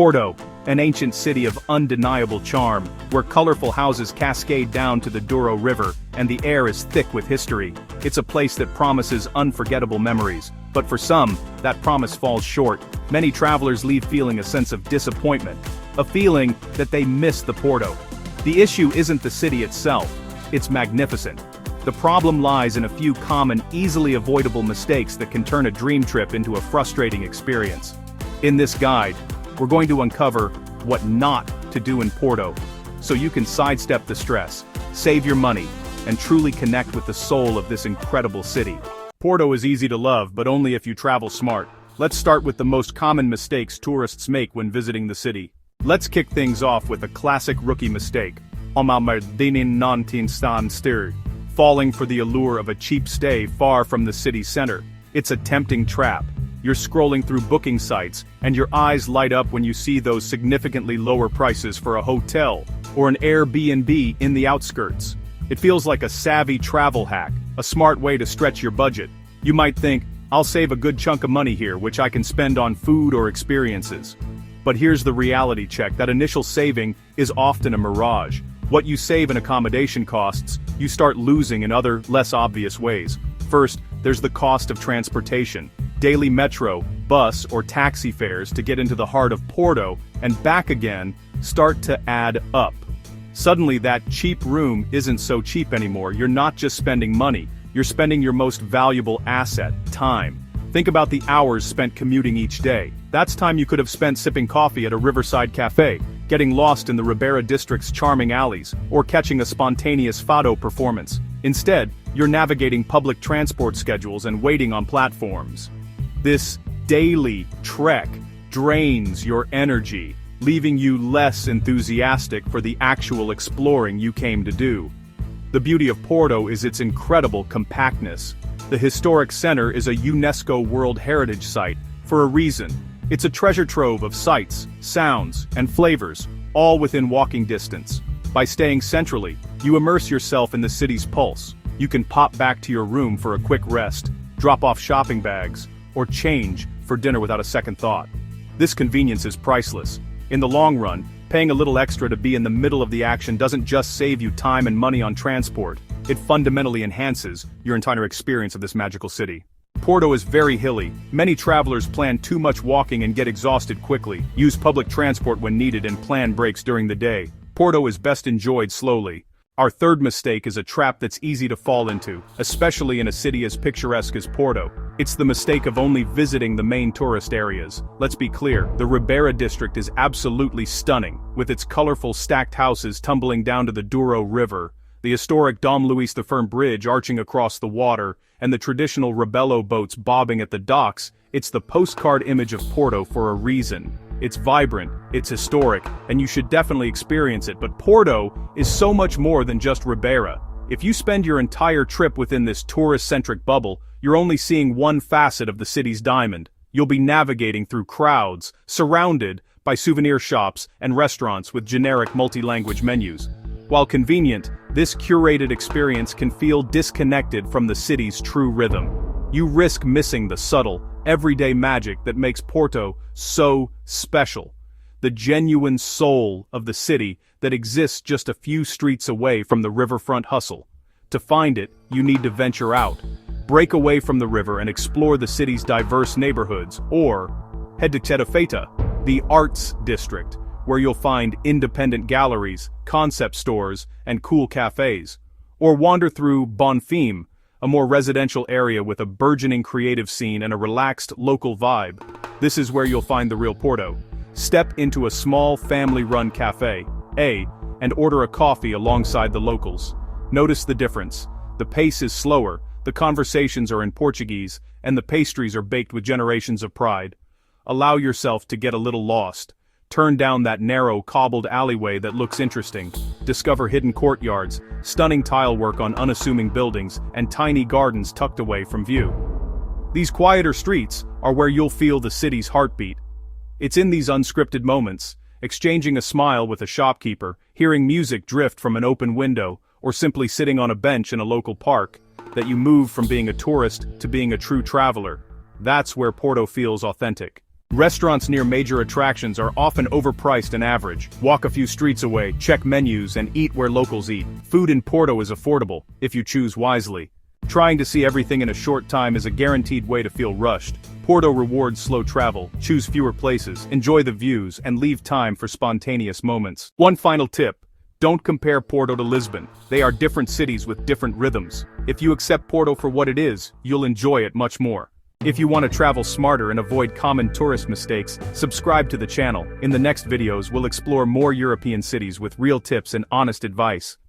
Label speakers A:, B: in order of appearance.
A: Porto, an ancient city of undeniable charm, where colorful houses cascade down to the Douro River, and the air is thick with history. It's a place that promises unforgettable memories, but for some, that promise falls short. Many travelers leave feeling a sense of disappointment, a feeling that they miss the Porto. The issue isn't the city itself, it's magnificent. The problem lies in a few common, easily avoidable mistakes that can turn a dream trip into a frustrating experience. In this guide, we're going to uncover what not to do in Porto, so you can sidestep the stress, save your money, and truly connect with the soul of this incredible city. Porto is easy to love, but only if you travel smart. Let's start with the most common mistakes tourists make when visiting the city. Let's kick things off with a classic rookie mistake. Falling for the allure of a cheap stay far from the city center. It's a tempting trap. You're scrolling through booking sites, and your eyes light up when you see those significantly lower prices for a hotel or an Airbnb in the outskirts. It feels like a savvy travel hack, a smart way to stretch your budget. You might think, I'll save a good chunk of money here which I can spend on food or experiences. But here's the reality check: that initial saving is often a mirage. What you save in accommodation costs, you start losing in other, less obvious ways. First, there's the cost of transportation. Daily metro, bus, or taxi fares to get into the heart of Porto and back again start to add up. Suddenly that cheap room isn't so cheap anymore. You're not just spending money, you're spending your most valuable asset, time. Think about the hours spent commuting each day. That's time you could have spent sipping coffee at a riverside cafe, getting lost in the Ribera district's charming alleys, or catching a spontaneous fado performance. Instead, you're navigating public transport schedules and waiting on platforms. This daily trek drains your energy, leaving you less enthusiastic for the actual exploring you came to do. The beauty of Porto is its incredible compactness. The historic center is a UNESCO World Heritage Site for a reason. It's a treasure trove of sights, sounds, and flavors, all within walking distance. By staying centrally, you immerse yourself in the city's pulse. You can pop back to your room for a quick rest, drop off shopping bags, or change for dinner without a second thought. This convenience is priceless. In the long run, paying a little extra to be in the middle of the action doesn't just save you time and money on transport, it fundamentally enhances your entire experience of this magical city. Porto is very hilly. Many travelers plan too much walking and get exhausted quickly, use public transport when needed, and plan breaks during the day. Porto is best enjoyed slowly. Our third mistake is a trap that's easy to fall into, especially in a city as picturesque as Porto. It's the mistake of only visiting the main tourist areas. Let's be clear, the Ribera district is absolutely stunning, with its colorful stacked houses tumbling down to the Douro River, the historic Dom Luis the Bridge arching across the water, and the traditional Rebelo boats bobbing at the docks. It's the postcard image of Porto for a reason. It's vibrant, it's historic, and you should definitely experience it, but Porto is so much more than just Ribera. If you spend your entire trip within this tourist-centric bubble, you're only seeing one facet of the city's diamond. You'll be navigating through crowds, surrounded by souvenir shops and restaurants with generic multi-language menus. While convenient, this curated experience can feel disconnected from the city's true rhythm. You risk missing the subtle, everyday magic that makes Porto so special. The genuine soul of the city that exists just a few streets away from the riverfront hustle. To find it, you need to venture out. Break away from the river and explore the city's diverse neighborhoods, or head to Terafeta, the arts district, where you'll find independent galleries, concept stores, and cool cafes. Or wander through Bonfim, a more residential area with a burgeoning creative scene and a relaxed local vibe. This is where you'll find the real Porto. Step into a small family-run cafe, and order a coffee alongside the locals. Notice the difference. The pace is slower, the conversations are in Portuguese, and the pastries are baked with generations of pride. Allow yourself to get a little lost. Turn down that narrow, cobbled alleyway that looks interesting. Discover hidden courtyards, stunning tile work on unassuming buildings, and tiny gardens tucked away from view. These quieter streets are where you'll feel the city's heartbeat. It's in these unscripted moments, exchanging a smile with a shopkeeper, hearing music drift from an open window, or simply sitting on a bench in a local park, that you move from being a tourist to being a true traveler. That's where Porto feels authentic. Restaurants near major attractions are often overpriced and average. Walk a few streets away, check menus, and eat where locals eat. Food in Porto is affordable, if you choose wisely. Trying to see everything in a short time is a guaranteed way to feel rushed. Porto rewards slow travel, choose fewer places, enjoy the views, and leave time for spontaneous moments. One final tip: don't compare Porto to Lisbon. They are different cities with different rhythms. If you accept Porto for what it is, you'll enjoy it much more. If you want to travel smarter and avoid common tourist mistakes, subscribe to the channel. In the next videos, we'll explore more European cities with real tips and honest advice.